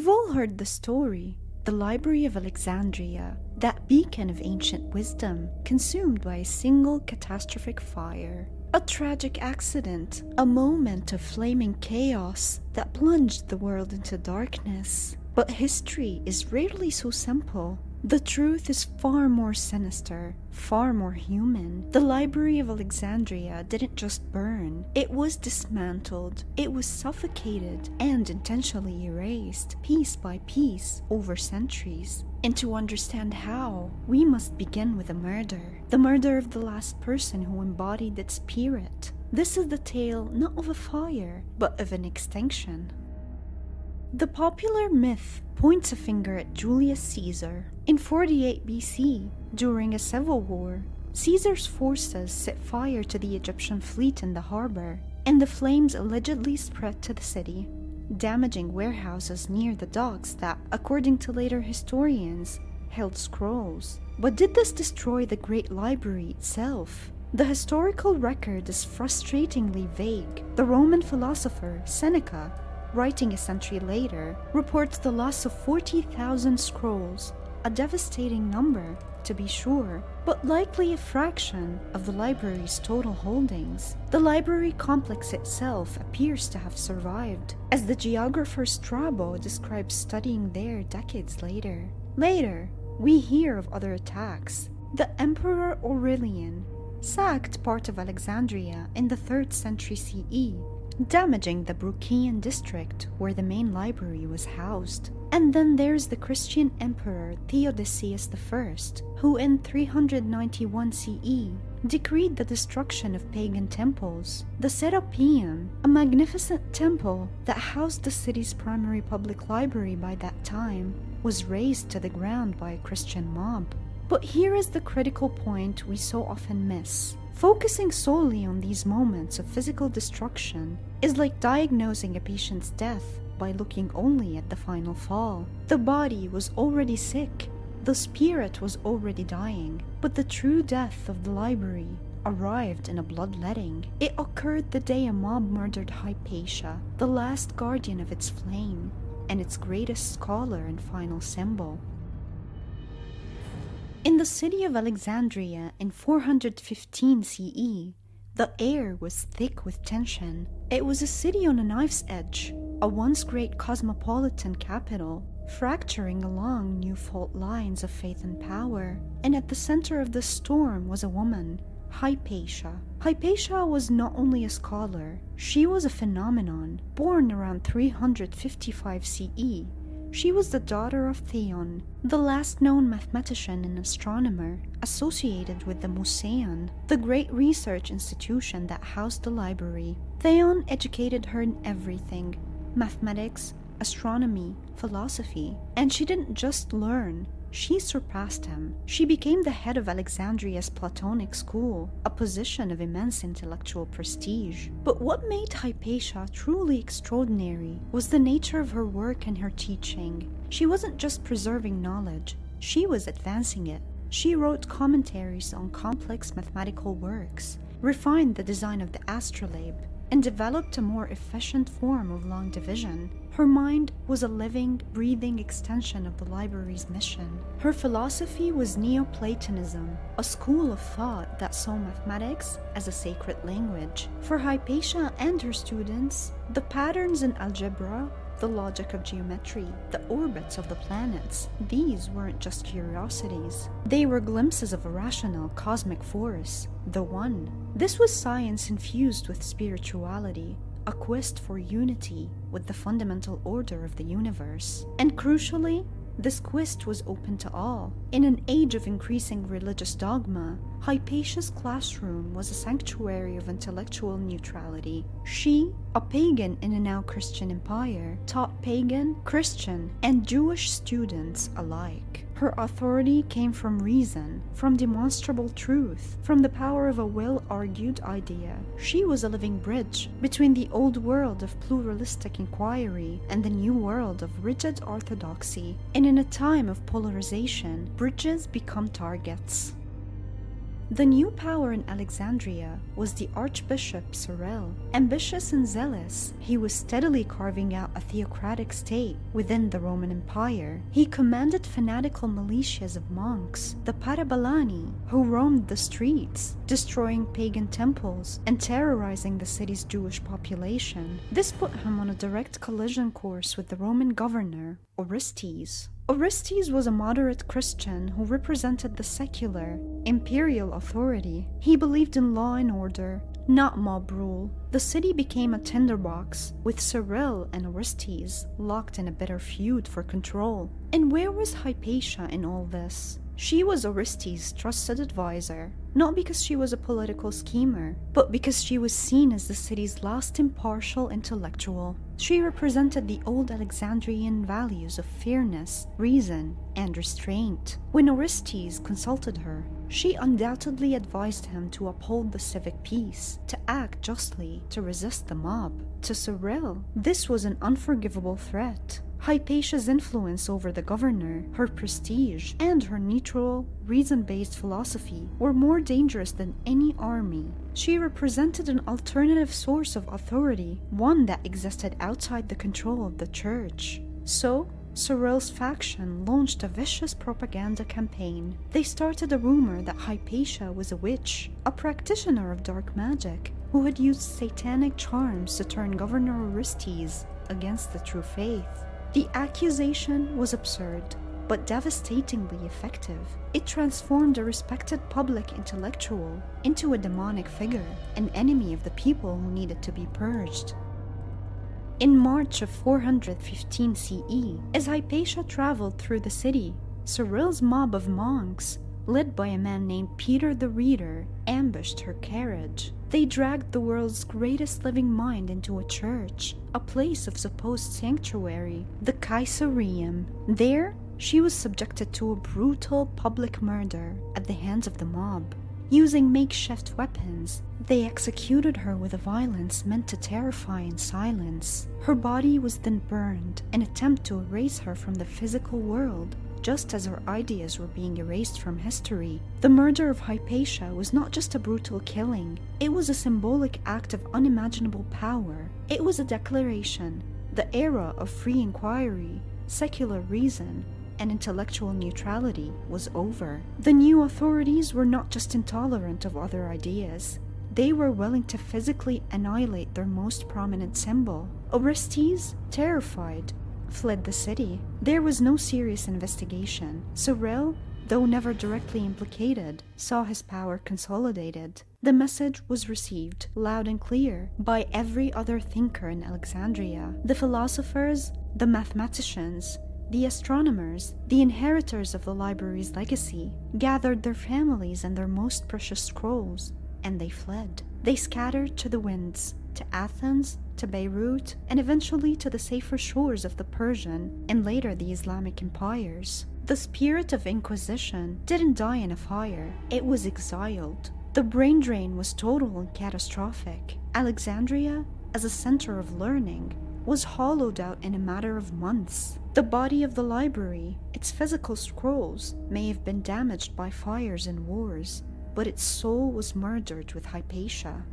We've all heard the story. The Library of Alexandria, that beacon of ancient wisdom, consumed by a single catastrophic fire. A tragic accident, a moment of flaming chaos that plunged the world into darkness. But history is rarely so simple. The truth is far more sinister, far more human. The Library of Alexandria didn't just burn, it was dismantled, it was suffocated and intentionally erased, piece by piece, over centuries. And to understand how, we must begin with a murder. The murder of the last person who embodied its spirit. This is the tale not of a fire, but of an extinction. The popular myth points a finger at Julius Caesar. In 48 BC, during a civil war, Caesar's forces set fire to the Egyptian fleet in the harbor, and the flames allegedly spread to the city, damaging warehouses near the docks that, according to later historians, held scrolls. But did this destroy the great library itself? The historical record is frustratingly vague. The Roman philosopher Seneca, writing a century later, reports the loss of 40,000 scrolls, a devastating number, to be sure, but likely a fraction of the library's total holdings. The library complex itself appears to have survived, as the geographer Strabo describes studying there decades later. Later, we hear of other attacks. The Emperor Aurelian sacked part of Alexandria in the 3rd century CE, damaging the Bruchian district where the main library was housed. And then there's the Christian Emperor Theodosius I, who in 391 CE decreed the destruction of pagan temples. The Serapeum, a magnificent temple that housed the city's primary public library by that time, was razed to the ground by a Christian mob. But here is the critical point we so often miss. Focusing solely on these moments of physical destruction is like diagnosing a patient's death by looking only at the final fall. The body was already sick, the spirit was already dying, but the true death of the library arrived in a bloodletting. It occurred the day a mob murdered Hypatia, the last guardian of its flame, and its greatest scholar and final symbol. In the city of Alexandria in 415 CE, the air was thick with tension. It was a city on a knife's edge, a once great cosmopolitan capital, fracturing along new fault lines of faith and power. And at the center of the storm was a woman, Hypatia. Hypatia was not only a scholar, she was a phenomenon. Born around 355 CE, she was the daughter of Theon, the last known mathematician and astronomer associated with the Museum, the great research institution that housed the library. Theon educated her in everything: mathematics, astronomy, philosophy. And she didn't just learn, she surpassed him. She became the head of Alexandria's Platonic school, a position of immense intellectual prestige. But what made Hypatia truly extraordinary was the nature of her work and her teaching. She wasn't just preserving knowledge, she was advancing it. She wrote commentaries on complex mathematical works, refined the design of the astrolabe, and developed a more efficient form of long division. Her mind was a living, breathing extension of the library's mission. Her philosophy was Neoplatonism, a school of thought that saw mathematics as a sacred language. For Hypatia and her students, the patterns in algebra, the logic of geometry, the orbits of the planets, these weren't just curiosities. They were glimpses of a rational cosmic force, the One. This was science infused with spirituality, a quest for unity with the fundamental order of the universe. And crucially, this quest was open to all. In an age of increasing religious dogma, Hypatia's classroom was a sanctuary of intellectual neutrality. She, a pagan in a now Christian empire, taught pagan, Christian, and Jewish students alike. Her authority came from reason, from demonstrable truth, from the power of a well-argued idea. She was a living bridge between the old world of pluralistic inquiry and the new world of rigid orthodoxy. And in a time of polarization, bridges become targets. The new power in Alexandria was the Archbishop Cyril. Ambitious and zealous, he was steadily carving out a theocratic state within the Roman Empire. He commanded fanatical militias of monks, the Parabolani, who roamed the streets, destroying pagan temples and terrorizing the city's Jewish population. This put him on a direct collision course with the Roman governor, Orestes. Orestes was a moderate Christian who represented the secular, imperial authority. He believed in law and order, not mob rule. The city became a tinderbox, with Cyril and Orestes locked in a bitter feud for control. And where was Hypatia in all this? She was Orestes' trusted advisor, not because she was a political schemer, but because she was seen as the city's last impartial intellectual. She represented the old Alexandrian values of fairness, reason, and restraint. When Orestes consulted her, she undoubtedly advised him to uphold the civic peace, to act justly, to resist the mob. To Cyril, this was an unforgivable threat. Hypatia's influence over the governor, her prestige, and her neutral, reason-based philosophy were more dangerous than any army. She represented an alternative source of authority, one that existed outside the control of the church. So, Cyril's faction launched a vicious propaganda campaign. They started a rumor that Hypatia was a witch, a practitioner of dark magic, who had used satanic charms to turn Governor Orestes against the true faith. The accusation was absurd, but devastatingly effective. It transformed a respected public intellectual into a demonic figure, an enemy of the people who needed to be purged. In March of 415 CE, as Hypatia traveled through the city, Cyril's mob of monks, led by a man named Peter the Reader, ambushed her carriage. They dragged the world's greatest living mind into a church, a place of supposed sanctuary, the Caesareum. There, she was subjected to a brutal public murder at the hands of the mob. Using makeshift weapons, they executed her with a violence meant to terrify and silence. Her body was then burned, an attempt to erase her from the physical world, just as her ideas were being erased from history. The murder of Hypatia was not just a brutal killing, it was a symbolic act of unimaginable power. It was a declaration. The era of free inquiry, secular reason, and intellectual neutrality was over. The new authorities were not just intolerant of other ideas, they were willing to physically annihilate their most prominent symbol. Orestes, terrified, fled the city. There was no serious investigation. Cyril, though never directly implicated, saw his power consolidated. The message was received, loud and clear, by every other thinker in Alexandria. The philosophers, the mathematicians, the astronomers, the inheritors of the library's legacy, gathered their families and their most precious scrolls, and they fled. They scattered to the winds, to Athens, to Beirut, and eventually to the safer shores of the Persian and later the Islamic empires. The spirit of Inquisition didn't die in a fire, it was exiled. The brain drain was total and catastrophic. Alexandria, as a center of learning, was hollowed out in a matter of months. The body of the library, its physical scrolls, may have been damaged by fires and wars, but its soul was murdered with Hypatia.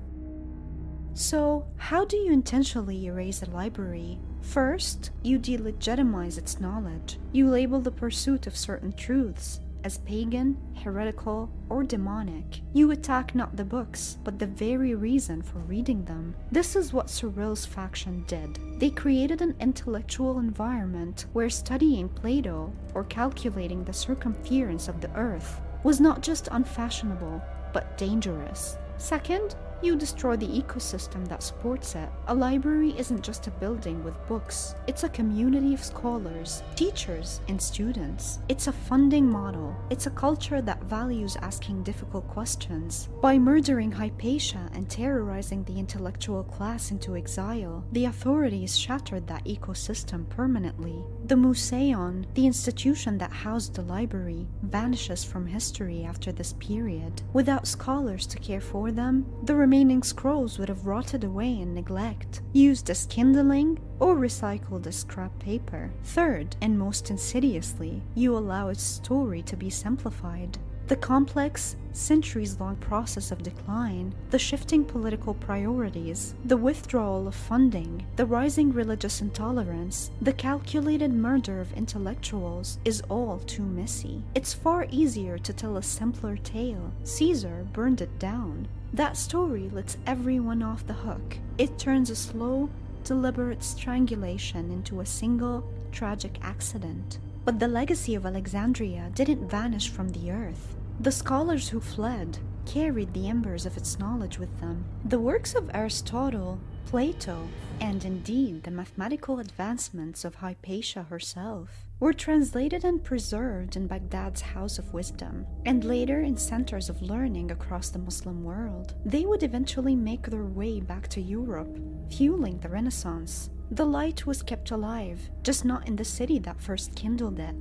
So, how do you intentionally erase a library? First, you delegitimize its knowledge. You label the pursuit of certain truths as pagan, heretical, or demonic. You attack not the books, but the very reason for reading them. This is what Cyril's faction did. They created an intellectual environment where studying Plato or calculating the circumference of the earth was not just unfashionable, but dangerous. Second, you destroy the ecosystem that supports it. A library isn't just a building with books. It's a community of scholars, teachers, and students. It's a funding model. It's a culture that values asking difficult questions. By murdering Hypatia and terrorizing the intellectual class into exile, the authorities shattered that ecosystem permanently. The Museion, the institution that housed the library, vanishes from history after this period. Without scholars to care for them, the remaining scrolls would have rotted away in neglect, used as kindling, or recycled as scrap paper. Third, and most insidiously, you allow its story to be simplified. The complex, centuries-long process of decline, the shifting political priorities, the withdrawal of funding, the rising religious intolerance, the calculated murder of intellectuals is all too messy. It's far easier to tell a simpler tale. Caesar burned it down. That story lets everyone off the hook. It turns a slow, deliberate strangulation into a single, tragic accident. But the legacy of Alexandria didn't vanish from the earth. The scholars who fled carried the embers of its knowledge with them. The works of Aristotle, Plato, and indeed the mathematical advancements of Hypatia herself were translated and preserved in Baghdad's House of Wisdom, and later in centers of learning across the Muslim world. They would eventually make their way back to Europe, fueling the Renaissance. The light was kept alive, just not in the city that first kindled it.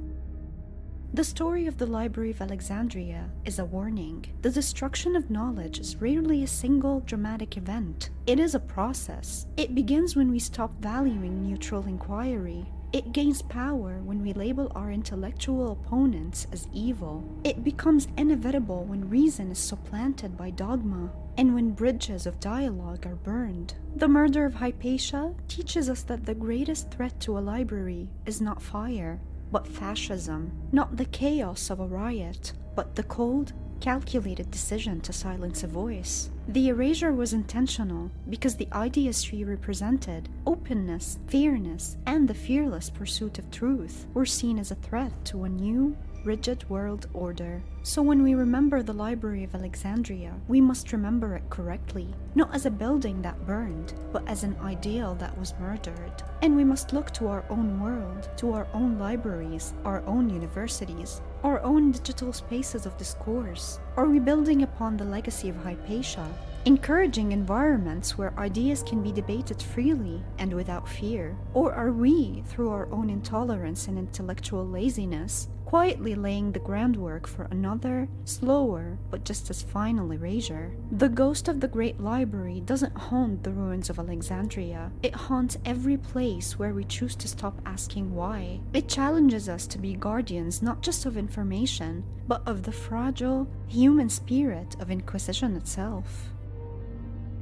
The story of the Library of Alexandria is a warning. The destruction of knowledge is rarely a single dramatic event. It is a process. It begins when we stop valuing neutral inquiry. It gains power when we label our intellectual opponents as evil. It becomes inevitable when reason is supplanted by dogma, and when bridges of dialogue are burned. The murder of Hypatia teaches us that the greatest threat to a library is not fire, but fascism. Not the chaos of a riot, but the cold, calculated decision to silence a voice. The erasure was intentional because the ideas she represented, openness, fairness, and the fearless pursuit of truth, were seen as a threat to a new, rigid world order. So when we remember the Library of Alexandria, we must remember it correctly, not as a building that burned, but as an ideal that was murdered. And we must look to our own world, to our own libraries, our own universities, our own digital spaces of discourse. Are we building upon the legacy of Hypatia, encouraging environments where ideas can be debated freely and without fear? Or are we, through our own intolerance and intellectual laziness, quietly laying the groundwork for another, slower, but just as final erasure? The ghost of the great library doesn't haunt the ruins of Alexandria. It haunts every place where we choose to stop asking why. It challenges us to be guardians not just of information, but of the fragile, human spirit of Inquisition itself.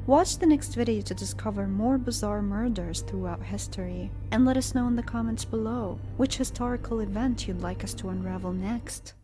Watch the next video to discover more bizarre murders throughout history, and let us know in the comments below which historical event you'd like us to unravel next.